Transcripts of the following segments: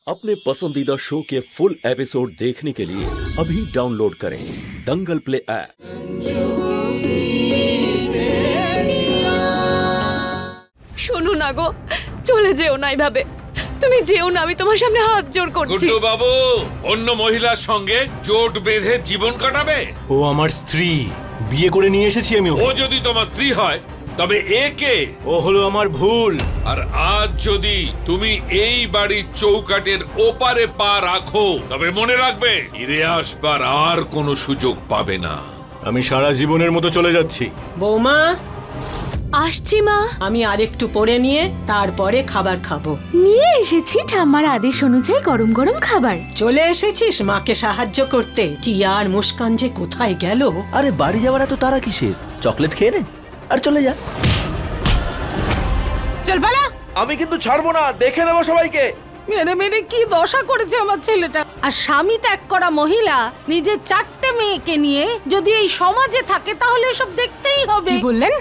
अपने पसंदीदा शो के फुल एपिसोड देखने के लिए अभी डाउनलोड करें दंगल प्ले ऐप। শোনো না গো, চলে যেও না এইভাবে। তুমি যেও না, আমি তোমার সামনে হাত জোড় করছি। গুড্ডু বাবু অন্য মহিলার সঙ্গে জোট বেঁধে জীবন কাটাবে? ও আমার স্ত্রী, বিয়ে করে নিয়ে এসেছি আমি ও যদি তোমার স্ত্রী হয় তবে একে ও হলো আমার ভুল। আর আজ যদি তুমি এই বাড়ির চৌকাটের ওপারে পা রাখো তবে মনে রাখবে ফিরে আসবার আর কোনো সুযোগ পাবে না। আমি সারা জীবনের মতো চলে যাচ্ছি। বৌমা, আসছি মা। আমি আরেকটু পরে নিয়ে তারপরে খাবার খাবো। নিয়ে এসেছি ঠাম্মার আদেশ অনুযায়ী গরম গরম খাবার। চলে এসেছিস মাকে সাহায্য করতে? টিয়া আর মুস্কান যে কোথায় গেল? আরে বাড়ি যাওয়ার এত তারা কিসের? চকলেট খেয়ে নে আর চলে যা। চল পালা। আমি কিন্তু ছাড়বো না, দেখে নেবো সবাইকে। মেরে মেরে কি দশা করেছে আমার ছেলেটা। আর স্বামী ত্যাগ করা মহিলা নিজের 4টে মেয়েকে নিয়ে যদি এই সমাজে থাকে তাহলে এসব দেখতেই হবে। কি বললেন?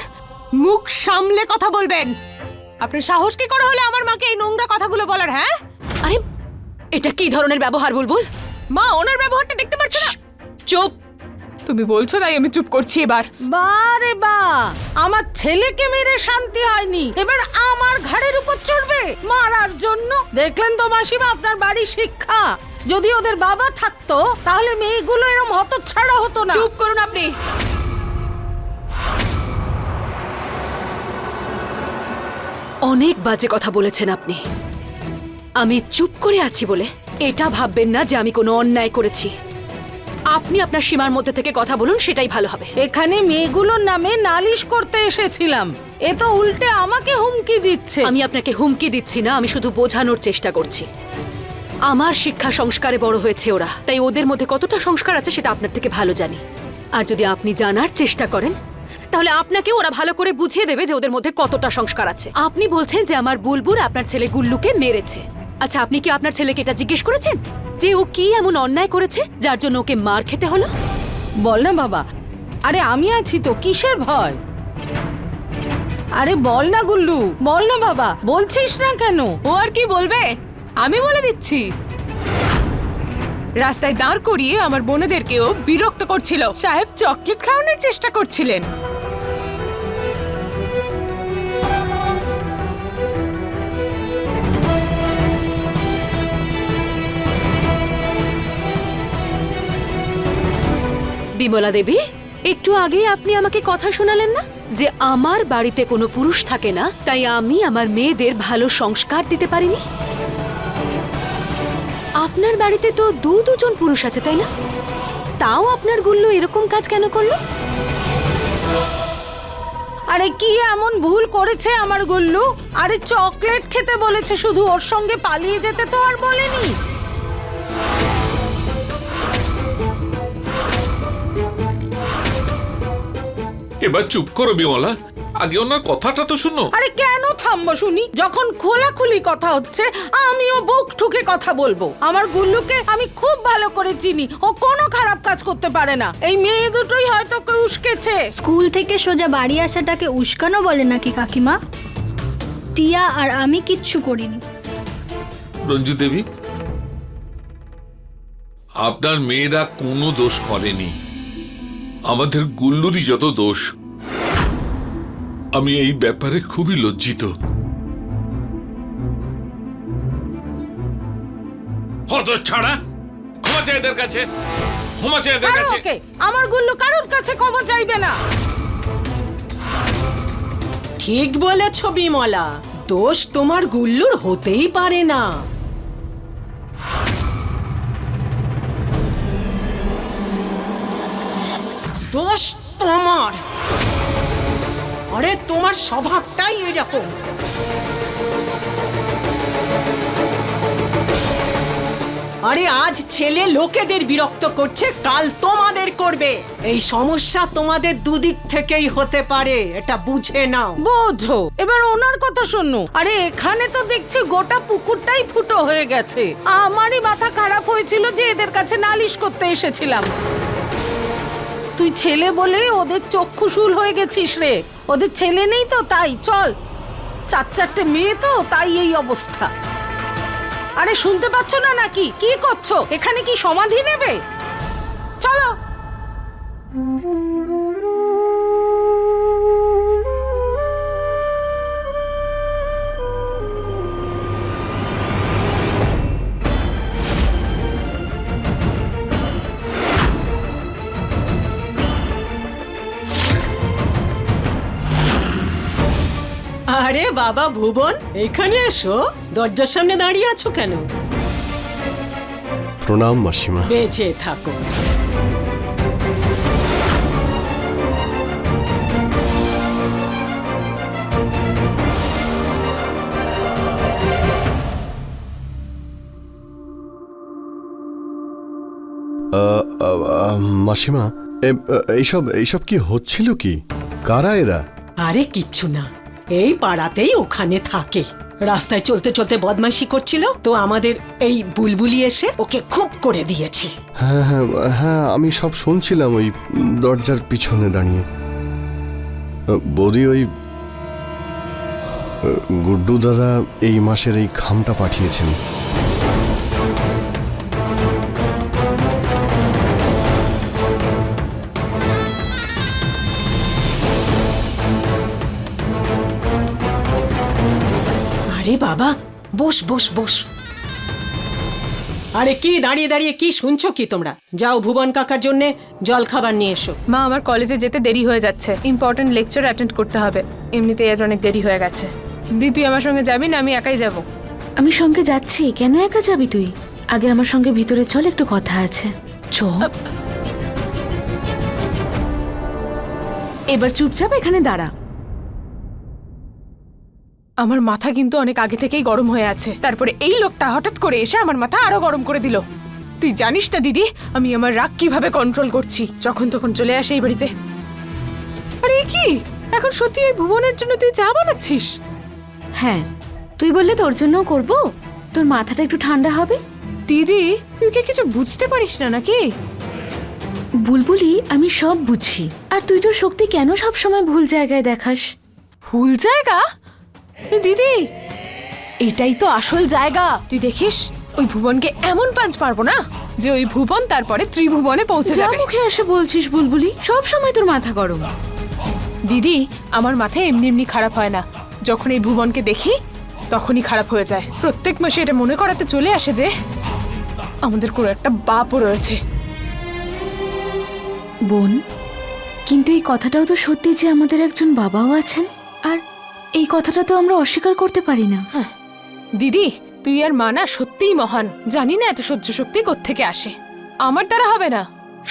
মুখ সামলে কথা বলবেন। আপনার সাহস কি করে হলো আমার মাকে এই নোংরা কথাগুলো বলার? হ্যাঁ, আরে এটা কি ধরনের ব্যবহার বুলবুল? মা, ওনার ব্যবহারটা দেখতে পাচ্ছ না? চুপ। তুমি বলছো তাই আমি চুপ করছি এবার। বারে বা, আমার ছেলেকে মেরে শান্তি হয়নি, এবার আমার ঘাড়ের উপর চড়বে মারার জন্য। দেখলেন তো মাসিমা আপনার বাড়ির শিক্ষা। যদি ওদের বাবা থাকতো তাহলে মেয়েগুলো এরকম হতচ্ছাড়া হতো না। চুপ করুন আপনি। অনেক বাজে কথা বলেছেন আপনি। আমি চুপ করে আছি বলে এটা ভাববেন না যে আমি কোনো অন্যায় করেছি। আপনি আপনার সীমার মধ্যে থেকে কথা বলুন, সেটাই ভালো হবে। এখানে মেয়েগুলোর নামে নালিশ করতে এসেছিলাম, এ তো উল্টে আমাকে হুমকি দিচ্ছে। আমি আপনাকে হুমকি দিচ্ছি না, আমি শুধু বোঝানোর চেষ্টা করছি। আমার শিক্ষা সংস্কারে বড় হয়েছে ওরা, তাই ওদের মধ্যে কতটা সংস্কার আছে সেটা আপনার থেকে ভালো জানি। আর যদি আপনি জানার চেষ্টা করেন তাহলে আপনাকে ওরা ভালো করে বুঝিয়ে দেবে যে ওদের মধ্যে কতটা সংস্কার আছে। আপনি বলছেন যে আমার বুলবুল আপনার ছেলে গুল্লুকে মেরেছে। আচ্ছা, আপনি কি আপনার ছেলেকে এটা জিজ্ঞেস করেছেন যে ও কি এমন অন্যায় করেছে যার জন্য ওকে মার খেতে হলো? বল না বাবা। আরে আমি আছি তো, কিসের ভয়? আরে বল না গুল্লু, বল না বাবা, বলছিস না কেন? ও আর কি বলবে, আমি বলে দিচ্ছি। রাস্তায় দাঁড় করিয়ে আমার বোনেদেরকেও বিরক্ত করছিল। সাহেব চকলেট খাওয়ানোর চেষ্টা করছিলেন। বিমলা দেবী, একটু আগেই আপনি আমাকে কথা শোনালেন না যে আমার বাড়িতে কোনো পুরুষ থাকে না, তাই আমি আমার মেয়েদের ভালো সংস্কার দিতে পারিনি। আপনার বাড়িতে তো দুজন পুরুষ আছে, তাই না? তাও আপনার গুল্লু এরকম কাজ কেন করলো? আরে কি এমন ভুল করেছে আমার গুল্লু? আরে চকলেট খেতে বলেছে শুধু, ওর সঙ্গে পালিয়ে যেতে তো আর বলেনি। এবার চুপ করো বিমলা, আগে ওনার কথাটা তো শুনো। আরে কেন থামবো শুনি? যখন খোলাখুলি কথা হচ্ছে আমিও বুক ঠুকে কথা বলবো। আমার গুল্লুকে আমি খুব ভালো করে চিনি, ও কোনো খারাপ কাজ করতে পারে না। এই মেয়ে দুটোই হয়তো কেউ উস্কেছে। স্কুল থেকে সোজা বাড়ি আসাটাকে উস্কানো বলে নাকি কাকিমা? টিয়া আর আমি কিচ্ছু করিনি। রঞ্জু দেবী, আপনার মেয়েরা কোনো দোষ করেনি, আমাদের গুল্লুরই যত দোষ। আমি এই ব্যাপারে খুবই লজ্জিত। হতচ্ছাড়া, ক্ষমা চাই এদের কাছে, ক্ষমা চাই এদের কাছে। ওকে, আমার গুল্লু কারোর কাছে ক্ষমা চাইবে না। ঠিক বলেছ বিমলা, দোষ তোমার গুল্লুর হতেই পারে না। দোষ তোমার। আরে তোমার স্বভাবটাই এরকম। আরে আজ ছেলে লোকেদের বিরক্ত করছে, কাল তোমাদের করবে। এই সমস্যা তোমাদের দুদিক থেকেই হতে পারে, এটা বুঝে নাও। বোঝো, এবার ওনার কথা শোনো। আরে এখানে তো দেখছি গোটা পুকুরটাই ফুটো হয়ে গেছে। আমারই মাথা খারাপ হয়েছিল যে এদের কাছে নালিশ করতে এসেছিলাম। তুই ছেলে বলে ওদের চক্ষুশূল হয়ে গেছিস রে। ওদের ছেলে নেই তো তাই। চল, 4-4টে মেয়ে তো তাই এই অবস্থা। আরে শুনতে পাচ্ছ না নাকি? কি করছো? এখানে কি সমাধি নেবে? চলো। আরে বাবা ভুবন, এখানে এসো। দরজার সামনে দাঁড়িয়ে আছো কেন? প্রণাম মাসিমা। বেঁচে থাকো। মাসিমা, এইসব কি হচ্ছিল? কি কারা এরা? আরে কিচ্ছু না, এই পাড়াতেই ওখানে থাকে। রাস্তায় চলতে চলতে বদমাইশি করছিল, তো আমাদের এই বুলবুলি এসে ওকে খুব করে দিয়েছে। হ্যাঁ হ্যাঁ হ্যাঁ, আমি সব শুনছিলাম ওই দরজার পিছনে দাঁড়িয়ে। বৌদি, ওই গুড্ডু দাদা এই মাসের এই খামটা পাঠিয়েছেন। আরে বাবা, বস বস বস। আরে কি দাঁড়িয়ে দাঁড়িয়ে কি শুনছো কি তোমরা? যাও ভুবন কাকার জন্য জল খাবার নিয়ে এসো। মা, আমার কলেজে যেতে দেরি হয়ে যাচ্ছে, ইম্পর্টেন্ট লেকচার অ্যাটেন্ড করতে হবে। এমনিতেই আজ অনেক দেরি হয়ে গেছে। দি, তুই আমার সঙ্গে যাবি না আমি একাই যাব? আমি সঙ্গে যাচ্ছি। কেন একা যাবি তুই? আগে আমার সঙ্গে ভিতরে চল, একটু কথা আছে। এবার চুপচাপ এখানে দাঁড়া। আমার মাথা কিন্তু অনেক আগে থেকেই গরম হয়ে আছে, তারপরে এই লোকটা হঠাৎ করে এসে আমার মাথা আরো গরম করে দিল। তুই জানিস না দিদি, আমি আমার রাগ কিভাবে কন্ট্রোল করছি। যখন তখন চলে আসে এই বাড়িতে। আরে কি, এখন সত্যি ওই ভুবনের জন্য তুই চা বানাচ্ছিস? হ্যাঁ, তুই বললে তোর জন্যও করব। তোর মাথাটা একটু ঠান্ডা হবে। দিদি, তুই কি কিছু বুঝতে পারিস না নাকি? বুলবুলি, আমি সব বুঝি। আর তুই তোর শক্তি কেন সব সময় ভুল জায়গায় দেখাস? ভুল জায়গা? দিদি, এটাই তো আসল জায়গা। তুই দেখিস ওই ভুবনকে এমন পাঁচ মারবো না যে ওই ভুবন তারপরে ত্রিভুবনে পৌঁছে যা যাবে। মুখে এসে বলছিস বুলবুলি, সব সময় তোর মাথা গরম। দিদি, আমার মাথা এমনি এমনি খারাপ হয় না। যখন এই ভুবনকে দেখি তখনই খারাপ হয়ে যায়। প্রত্যেক মাসে এটা মনে করাতে চলে আসে যে আমাদের কোনো একটা বাপও রয়েছে। বোন, কিন্তু এই কথাটাও তো সত্যি যে আমাদের একজন বাবাও আছেন, আর এই কথাটা তো আমরা অস্বীকার করতে পারি না। দিদি, তুই আর মা না সত্যিই মহান। জানি না এত সহ্য শক্তি কোত্থেকে আসে। আমার দ্বারা হবে না,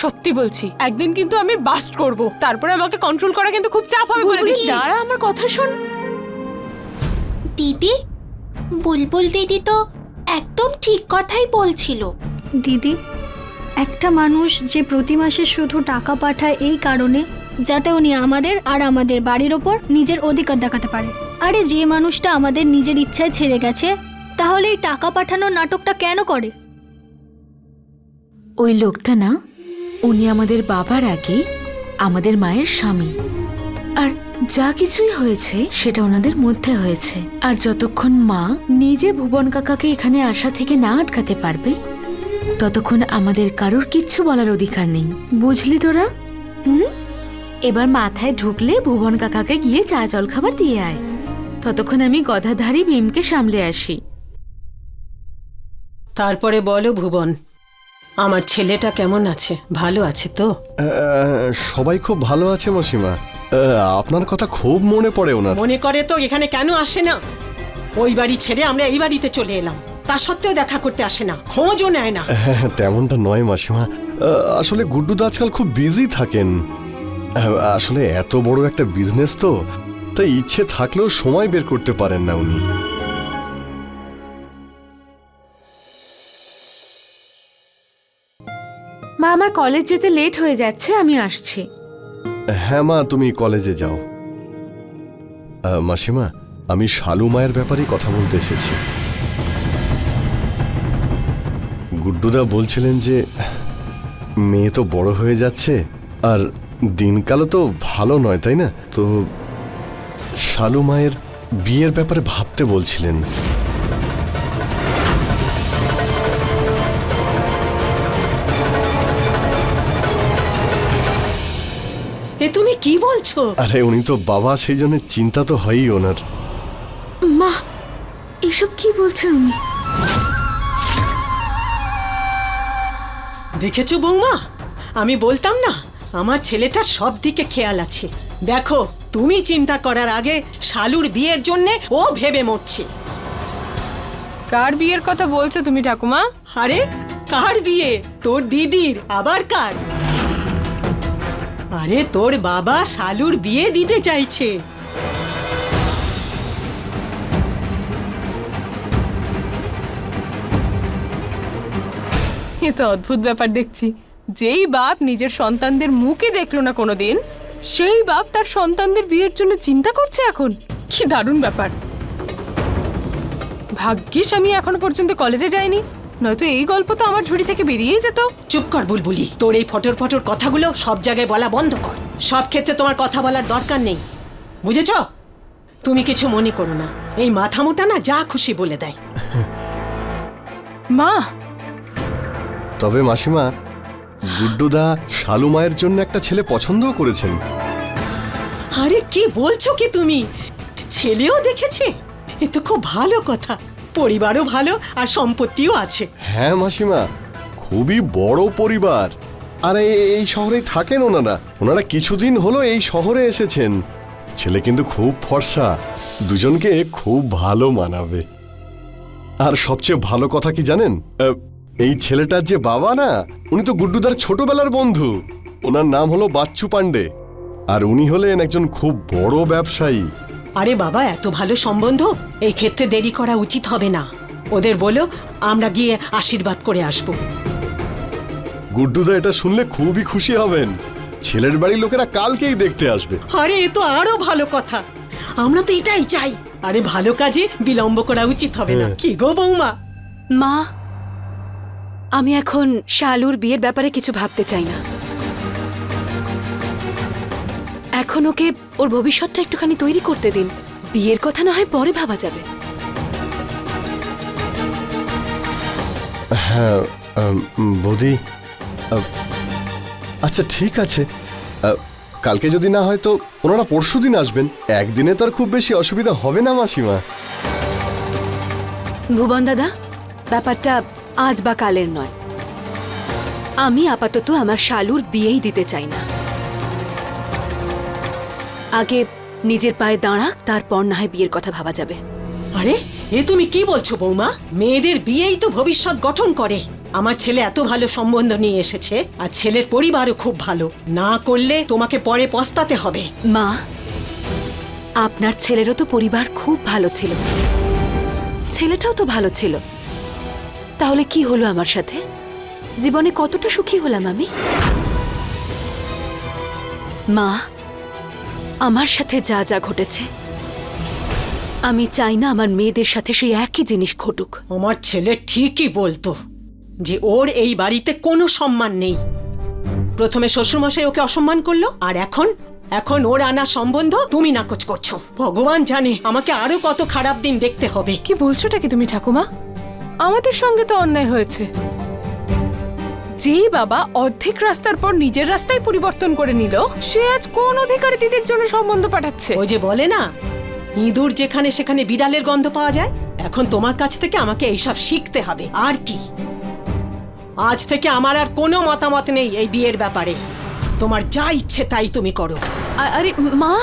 সত্যি বলছি। একদিন কিন্তু আমি বাস্ট করব, তারপরে আমাকে কন্ট্রোল করা কিন্তু খুব চাপ হবে বলে দিচ্ছি। দাঁড়া, আমার কথা শোন। দিদি, বুলবুল দিদি তো একদম ঠিক কথাই বলছিল। দিদি, একটা মানুষ যে প্রতি মাসে শুধু টাকা পাঠায় এই কারণে যাতে উনি আমাদের আর আমাদের বাড়ির ওপর নিজের অধিকার দেখাতে পারে। আরে যে মানুষটা আমাদের নিজের ইচ্ছায় ছেড়ে গেছে, তাহলে এই টাকা পাঠানোর নাটকটা কেন করে? ওই লোকটা না, উনি আমাদের বাবার আগে আমাদের মায়ের স্বামী। আর যা কিছুই হয়েছে সেটা ওনাদের মধ্যে হয়েছে। আর যতক্ষণ মা নিজে ভুবন কাকাকে এখানে আসা থেকে না আটকাতে পারবে, ততক্ষণ আমাদের কারোর কিচ্ছু বলার অধিকার নেই। বুঝলি তোরা? এবার মাথায় ঢুকলে ভুবন কাকাকে গিয়ে চা জল খাবার দিয়ে আয়। ততক্ষণ আমি গদাধারী ভীমকে সামলে আসি। তারপরে বলো ভুবন, আমার ছেলেটা কেমন আছে? ভালো আছে তো? সবাই খুব ভালো আছে মাসিমা। আপনার কথা খুব মনে পড়ে ওনার। মনে করে তো এখানে কেন আসে না? ওই বাড়ি ছেড়ে আমরা এই বাড়িতে চলে এলাম, তা সত্ত্বেও দেখা করতে আসে না, খোঁজও নেয় না। তেমনটা নয় মাসিমা, আসলে গুড্ডুদা আজকাল খুব বিজি থাকেন। আসলে এত বড় একটা বিজনেস তো, তাই ইচ্ছে থাকলেও সময় বের করতে পারেন না উনি। মা, আমার কলেজ যেতে লেট হয়ে যাচ্ছে, আমি আসছি। হ্যাঁ মা, তুমি কলেজে যাও। মাসিমা, আমি শালু মায়ের ব্যাপারেই কথা বলতে এসেছি। গুড্ডুদা বলছিলেন যে মেয়ে তো বড় হয়ে যাচ্ছে, আর দিনকালও তো ভালো নয়, তাই না? তো শালু মায়ের বিয়ের ব্যাপারে ভাবতে বলছিলেন। কি বলছো? আরে উনি তো বাবা, সেই জন্য চিন্তা তো হয়ই ওনার। মা, এসব কি বলছেন উনি? দেখেছো বৌমা, আমি বলতাম না আমার ছেলেটার সব দিকে খেয়াল আছে। দেখো, তুমি চিন্তা করার আগে শালুর বিয়ের জন্য ও ভেবে মরছে। কার বিয়ের কথা বলছো তুমি ঠাকুমা? আরে কার বিয়ে? তোর দিদির। আবার কার? আরে তোর বাবা শালুর বিয়ে দিতে চাইছে। এ তো অদ্ভুত ব্যাপার দেখছি। যেই বাপ নিজের সন্তানদের মুখে দেখলো না কোনোদিন, সেই বাপ তার সন্তানদের বিয়ের জন্য চিন্তা করছে এখন। কি দারুণ ব্যাপার। ভাগ্যিস আমি এখনো পর্যন্ত কলেজে যাইনি, নয়তো এই গল্প তো আমার ঝুড়ি থেকে বেরিয়েই যেত। চুপ কর বুলবুলি, তোর এই ফটর ফটর কথাগুলো সব জায়গায় বলা বন্ধ কর। সব ক্ষেত্রে তোমার কথা বলার দরকার নেই, বুঝেছ? তুমি কিছু মনে করো না, এই মাথা মোটা না যা খুশি বলে দেয়। মা, তবে মাসিমা, গুড্ডুদা শালু মায়ের জন্য একটা ছেলে পছন্দও করেছেন। আরে কি বলছো কি তুমি? ছেলেও দেখেছে? এ তো খুব ভালো কথা। পরিবারও ভালো আর সম্পত্তিও আছে। হ্যাঁ মাসিমা, খুবই বড় পরিবার। আর এই শহরেই থাকেন ওনারা। ওনারা কিছুদিন হলো এই শহরে এসেছেন। ছেলে কিন্তু খুব ফর্সা, দুজনকে খুব ভালো মানাবে। আর সবচেয়ে ভালো কথা কি জানেন, এই ছেলেটার যে বাবা না, উনি তো গুড্ডুদার ছোটবেলার বন্ধু। ওনার নাম হলো বাচ্চু পান্ডে, আর উনি হলেন একজন খুব বড় ব্যবসায়ী। আরে বাবা, এত ভালো সম্বন্ধ, এই ক্ষেত্রে দেরি করা উচিত হবে না। ওদের বলো আমরা গিয়ে আশীর্বাদ করে আসবো। গুড্ডুদা এটা শুনলে খুবই খুশি হবেন। ছেলের বাড়ির লোকেরা কালকেই দেখতে আসবে। আরে এ তো আরো ভালো কথা, আমরা তো এটাই চাই। আরে ভালো কাজে বিলম্ব করা উচিত হবে না, কি গো বৌমা? মা, আমি এখন শালুর বিয়ের ব্যাপারে কিছু ভাবতে চাই না। এখন ওকে ওর ভবিষ্যৎটা একটুখানি তৈরি করতে দিন। বিয়ের কথা না হয় পরে ভাবা যাবে। হ্যাঁ বৌদি, আচ্ছা ঠিক আছে, কালকে যদি না হয় তো ওনারা পরশুদিন আসবেন। একদিনে তো আর খুব বেশি অসুবিধা হবে না মাসিমা। ভুবন দাদা, ব্যাপারটা আজ বা কালের নয়। আমি আপাতত আমার শালুর বিয়েই দিতে চাই না। আগে নিজের পায়ে দাঁড়াক, তারপর না হয় বিয়ের কথা ভাবা যাবে। আরে এ তুমি কি বলছো বৌমা? মেয়েদের বিয়েই তো ভবিষ্যৎ গঠন করে। আমার ছেলে এত ভালো সম্বন্ধ নিয়ে এসেছে, আর ছেলের পরিবারও খুব ভালো। না করলে তোমাকে পরে পস্তাতে হবে। মা, আপনার ছেলেরও তো পরিবার খুব ভালো ছিল, ছেলেটাও তো ভালো ছিল। তাহলে কি হলো আমার সাথে? জীবনে কতটা সুখী হলাম আমি। মা, আমার সাথে যা যা ঘটেছে, আমি চাই না আমার মেয়েদের সাথে সেই একই জিনিস ঘটুক। আমার ছেলে ঠিকই বলতো যে ওর এই বাড়িতে কোনো সম্মান নেই। প্রথমে শ্বশুরমশাই ওকে অসম্মান করলো, আর এখন ওর আনা সম্বন্ধ তুমি নাকচ করছো। ভগবান জানে আমাকে আরো কত খারাপ দিন দেখতে হবে। কি বলছোটা কি তুমি ঠাকুমা? আমাদের সঙ্গে তো অন্যায় হয়েছে। যেই বাবা অর্ধেক রাস্তার পর নিজের রাস্তায় পরিবর্তন করে নিল, সে আজ কোন অধিকারে দিদির জন্য সম্বন্ধ পাঠাচ্ছে? ওই যে বলে না, ইঁদুর যেখানে সেখানে বিড়ালের গন্ধ পাওয়া যায়। এখন তোমার কাছ থেকে আমাকে এইসব শিখতে হবে। আর কি, আজ থেকে আমার আর কোনো মতামত নেই এই বিয়ের ব্যাপারে। তোমার যা ইচ্ছে তাই তুমি করো। আরে মা,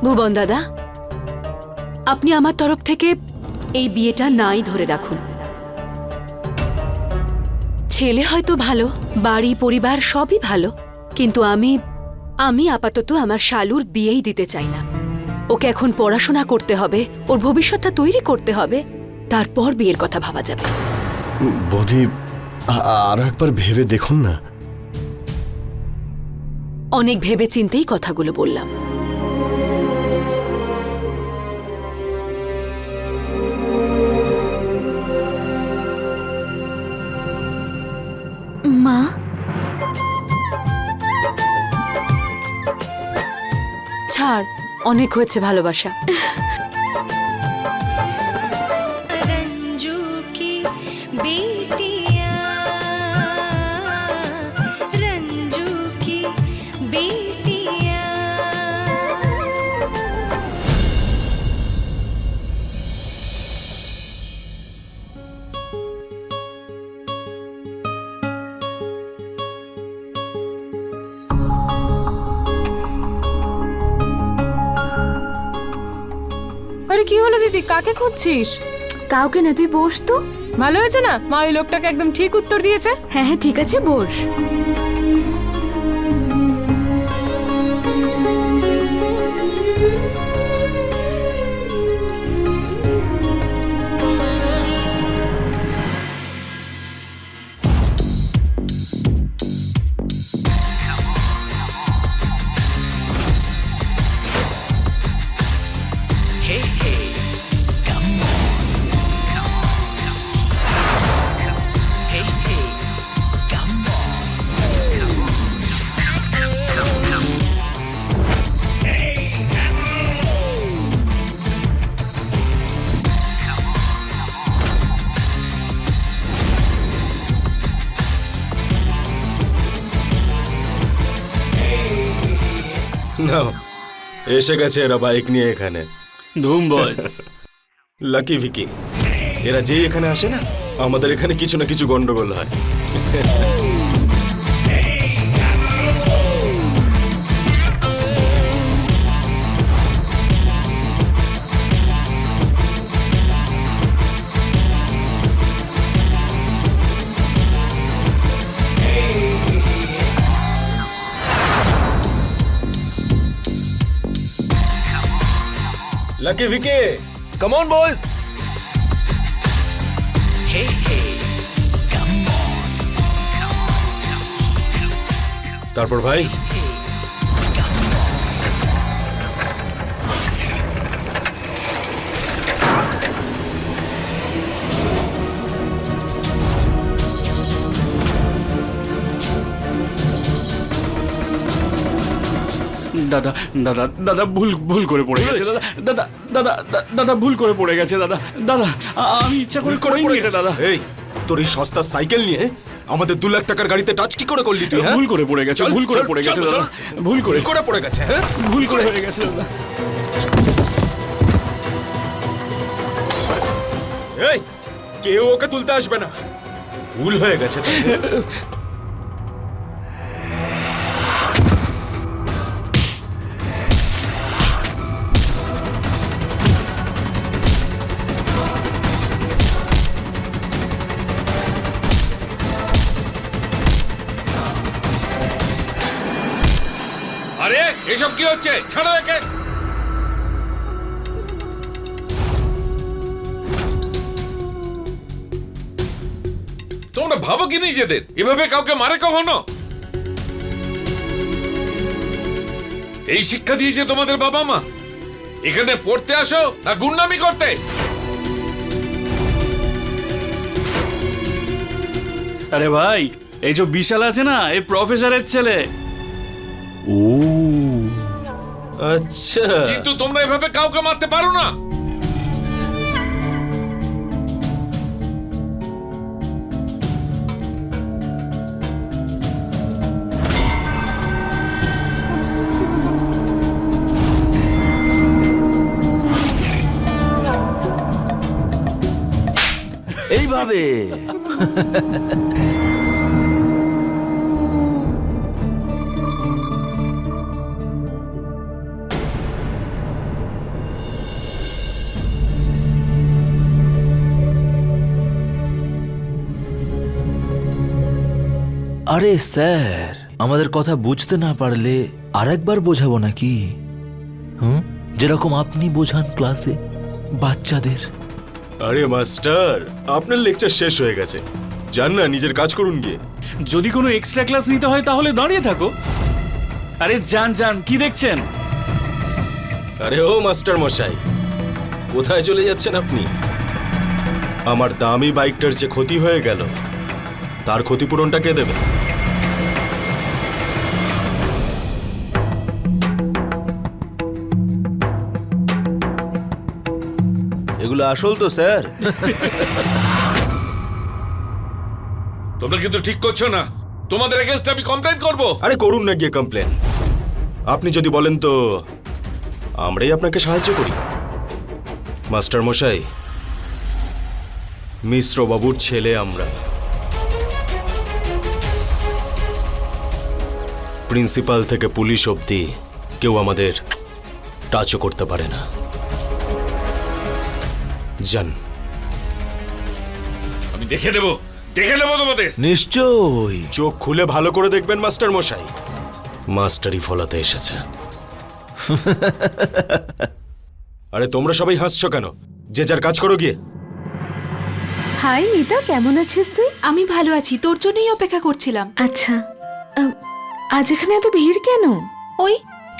ভুবন দাদা, আপনি আমার তরফ থেকে এই বিয়েটা নাই ধরে রাখুন। ছেলে হয়তো ভালো, বাড়ি পরিবার সবই ভালো, কিন্তু আমি আপাতত আমার শালুর বিয়েই দিতে চাই না। ওকে এখন পড়াশোনা করতে হবে, ওর ভবিষ্যৎটা তৈরি করতে হবে, তারপর বিয়ের কথা ভাবা যাবে। বৌদি, আরো একবার ভেবে দেখুন না। অনেক ভেবে চিন্তেই কথাগুলো বললাম। মা, ছাড়, অনেক হয়েছে ভালোবাসা। रंजू की बेटियां দিদি, কাকে খুঁজছিস? কাউকে না, তুই বস তো। ভালো হয়েছে না, মা ওই লোকটাকে একদম ঠিক উত্তর দিয়েছে। হ্যাঁ হ্যাঁ ঠিক আছে, বস। না, এসে গেছে এরা বাইক নিয়ে এখানে। ধুম বয়স, লাকি ভিকি, এরা যেই এখানে আসে না, আমাদের এখানে কিছু না কিছু গন্ডগোল হয়। Lucky Vicky, come on boys. তারপর ভাই, দাদা দাদা দাদা ভুল করে পড়ে গেছে দাদা। দাদা দাদা দাদা ভুল করে পড়ে গেছে দাদা। দাদা আমি ইচ্ছা করে করিনি এটা দাদা। এই তোর এই সস্তা সাইকেল নিয়ে আমাদের 2 লাখ টাকার গাড়িতে টাচ কি করে করলি তুই? ভুল করে পড়ে গেছে, ভুল করে পড়ে গেছে দাদা, ভুল করে পড়ে গেছে। হ্যাঁ, ভুল করে হয়ে গেছে দাদা। এই কেউ ওকে তুলতে আসবে না, ভুল হয়ে গেছে। আরে এসব কি হচ্ছে? ছাড়ো একে। তোমরা ভাবো কি নিজেদের এভাবে কাউকে মারে কখনো? এই শিক্ষা দিয়েছে তোমাদের বাবা মা? এখানে পড়তে আসো না গুন্ডামি করতে? আরে ভাই, এই যে বিশাল আছে না, এই প্রফেসরের ছেলে। ও আচ্ছা, কিন্তু তোমরা এভাবে কাউকে মারতে পারো না। এইভাবে আরে স্যার, আমাদের কথা বুঝতে না পারলে আরেকবার বোঝাবো নাকি? হুম, যেরকম আপনি বোঝান ক্লাসে বাচ্চাদের। আরে মাস্টার, আপনার লেকচার শেষ হয়ে গেছে, যান না নিজের কাজ করুন গিয়ে। যদি কোনো এক্সট্রা ক্লাস নিতে হয় তাহলে দাঁড়িয়ে থাকো। আরে যান যান, কি দেখছেন? আরে ও মাস্টার মশাই, কোথায় চলে যাচ্ছেন আপনি? আমার দামি বাইকটার যে ক্ষতি হয়ে গেল, তার ক্ষতিপূরণটা কে দেবে? এগুলো আসল তো স্যার? তোমরা কিন্তু ঠিক করছো না। তোমাদের এগেইনস্ট আমি কমপ্লেইন করব। আরে করুন না গিয়ে কমপ্লেন। আপনি যদি বলেন তো আমরাই আপনাকে সাহায্য করি। মাস্টার মশাই, মিশ্র বাবুর ছেলে আমরা। প্রিন্সিপাল থেকে পুলিশ অবধি কেউ আমাদের টাচও করতে পারে না। যান। আমি দেখে নেব তোমাদের। নিশ্চয়ই। চোখ খুলে ভালো করে দেখবেন মাস্টার মশাই, মাস্টারই ফলাতে এসেছে। আরে তোমরা সবাই হাসছো কেন? যে যার কাজ করো গিয়ে। হাই মিতা, কেমন আছিস তুই? আমি ভালো আছি, তোর জন্যই অপেক্ষা করছিলাম। আচ্ছা, আজ এখানে এত ভিড় কেন? ওই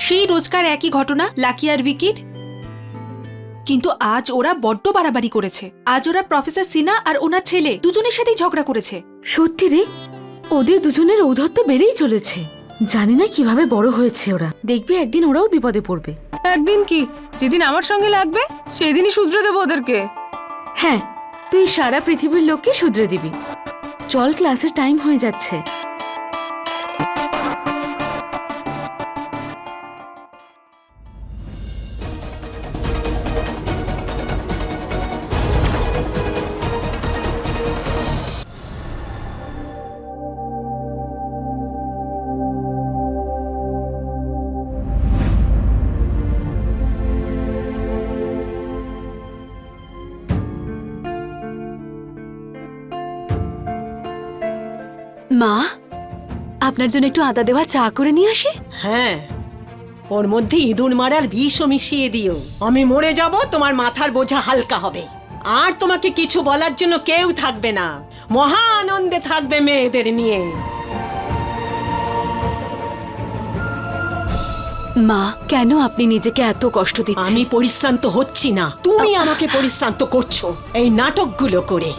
সেই রোজকার একই ঘটনা, লাকি আর ভিকির। কিন্তু আজ ওরা বড্ড বাড়াবাড়ি করেছে। আজ ওরা প্রফেসর সিনা আর ওনার ছেলে দুজনের সাথেই ঝগড়া করেছে। সত্যি রে, ওদের দুজনের ঔদ্ধত্য বেড়েই চলেছে। জানি না কিভাবে বড় হয়েছে ওরা। দেখবি একদিন ওরাও বিপদে পড়বে। একদিন কি, যেদিন আমার সঙ্গে লাগবে সেদিনই শুধরে দেবো ওদেরকে। হ্যাঁ, তুই সারা পৃথিবীর লোককে শুধরে দিবি। চল, ক্লাসের টাইম হয়ে যাচ্ছে। মা, আপনার জন্য একটু আদা দেওয়া চা করে নিয়ে আসি। হ্যাঁ, ওর মধ্যে ইঁদুর মারার বিষও মিশিয়ে দিও। আমি মরে যাব, তোমার মাথার বোঝা হালকা হবে, আর তোমাকে কিছু বলার জন্য কেউ থাকবে না। মহা আনন্দে থাকবে মেয়েদের নিয়ে। মা, কেন আপনি নিজেকে এত কষ্ট দিচ্ছেন? আমি পরিশ্রান্ত হচ্ছি না, তুমি আমাকে পরিশ্রান্ত করছো এই নাটকগুলো করে।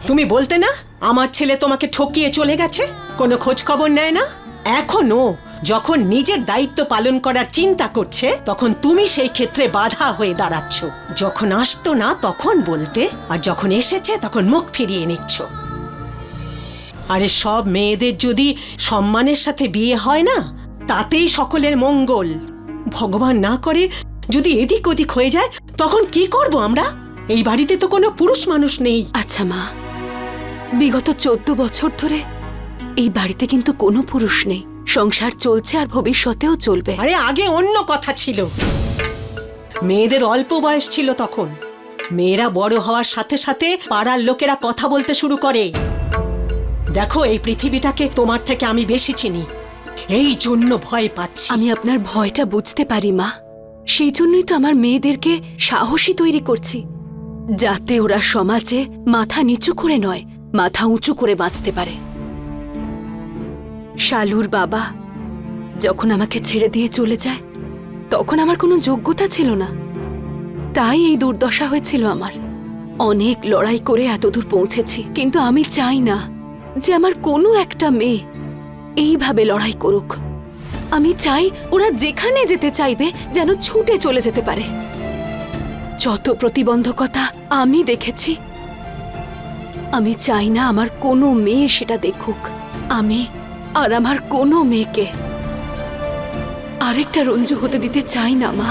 তুমি বলতে না আমার ছেলে তোমাকে ঠকিয়ে চলে গেছে, কোনো খোঁজ খবর নেয় না। এখনো যখন নিজের দায়িত্ব পালন করার চিন্তা করছে তখন তুমি সেই ক্ষেত্রে বাধা হয়ে দাঁড়াচ্ছ। যখন আসতো না তখন বলতে, আর যখন এসেছে তখন মুখ ফিরিয়ে নিচ্ছ। আরে সব মেয়েদের যদি সম্মানের সাথে বিয়ে হয় না, তাতেই সকলের মঙ্গল। ভগবান না করে যদি এদিক ওদিক হয়ে যায় তখন কি করব আমরা? এই বাড়িতে তো কোনো পুরুষ মানুষ নেই। আচ্ছা মা, বিগত 14 বছর ধরে এই বাড়িতে কিন্তু কোনো পুরুষ নেই। সংসার চলছে আর ভবিষ্যতেও চলবে। আরে আগে অন্য কথা ছিল, মেয়েদের অল্প বয়স ছিল তখন। মেয়েরা বড় হওয়ার সাথে সাথে পাড়ার লোকেরা কথা বলতে শুরু করে। দেখো, এই পৃথিবীটাকে তোমার থেকে আমি বেশি চিনি, এই জন্য ভয় পাচ্ছি। আমি আপনার ভয়টা বুঝতে পারি মা, সেই জন্যই তো আমার মেয়েদেরকে সাহসী তৈরি করছি, যাতে ওরা সমাজে মাথা নিচু করে নয়, মাথা উঁচু করে বাঁচতে পারে। শালুর বাবা যখন আমাকে ছেড়ে দিয়ে চলে যায় তখন আমার কোনো যোগ্যতা ছিল না, তাই এই দুর্দশা হয়েছিল আমার। অনেক লড়াই করে এতদূর পৌঁছেছি, কিন্তু আমি চাই না যে আমার কোনো একটা মেয়ে এইভাবে লড়াই করুক। আমি চাই ওরা যেখানে যেতে চাইবে যেন ছুটে চলে যেতে পারে। যত প্রতিবন্ধকতা আমি দেখেছি, আমি চাই না আমার কোনো মেয়ে সেটা দেখুক। আমি আর আমার কোনো মেয়েকে আরেকটা রঞ্জু হতে দিতে চাই না মা।